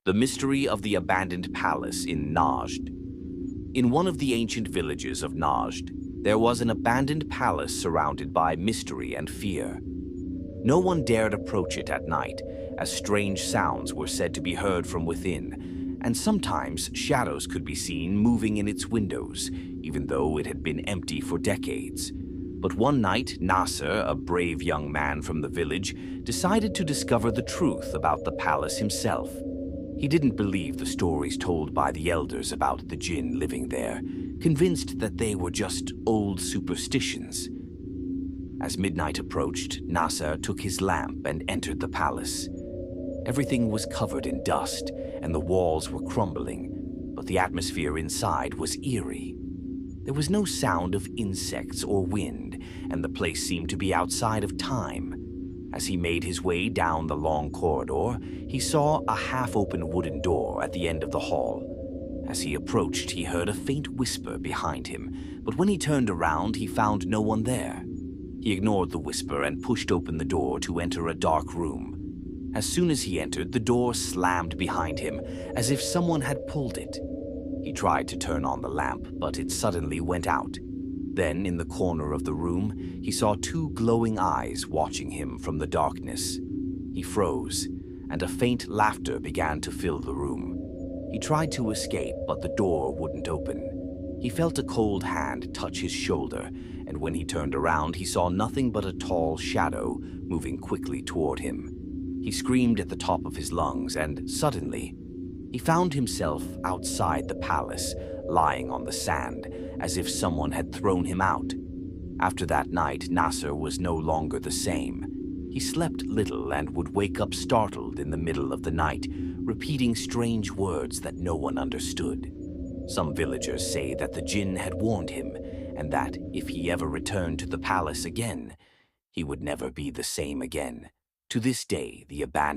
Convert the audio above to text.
The mystery of the abandoned palace in Najd. In one of the ancient villages of Najd, there was an abandoned palace surrounded by mystery and fear. No one dared approach it at night, as strange sounds were said to be heard from within, and sometimes shadows could be seen moving in its windows, even though it had been empty for decades. But one night, Nasser, a brave young man from the village, decided to discover the truth about the palace himself. He didn't believe the stories told by the elders about the jinn living there, convinced that they were just old superstitions. As midnight approached, Nasser took his lamp and entered the palace. Everything was covered in dust, and the walls were crumbling, but the atmosphere inside was eerie. There was no sound of insects or wind, and the place seemed to be outside of time. As he made his way down the long corridor, he saw a half-open wooden door at the end of the hall. As he approached, he heard a faint whisper behind him, but when he turned around, he found no one there. He ignored the whisper and pushed open the door to enter a dark room. As soon as he entered, the door slammed behind him, as if someone had pulled it. He tried to turn on the lamp, but it suddenly went out. Then, in the corner of the room, he saw two glowing eyes watching him from the darkness. He froze, and a faint laughter began to fill the room. He tried to escape, but the door wouldn't open. He felt a cold hand touch his shoulder, and when he turned around, he saw nothing but a tall shadow moving quickly toward him. He screamed at the top of his lungs, and suddenly, he found himself outside the palace, lying on the sand, as if someone had thrown him out. After that night, Nasser was no longer the same. He slept little and would wake up startled in the middle of the night, repeating strange words that no one understood. Some villagers say that the jinn had warned him, and that if he ever returned to the palace again, he would never be the same again. To this day, the abandoned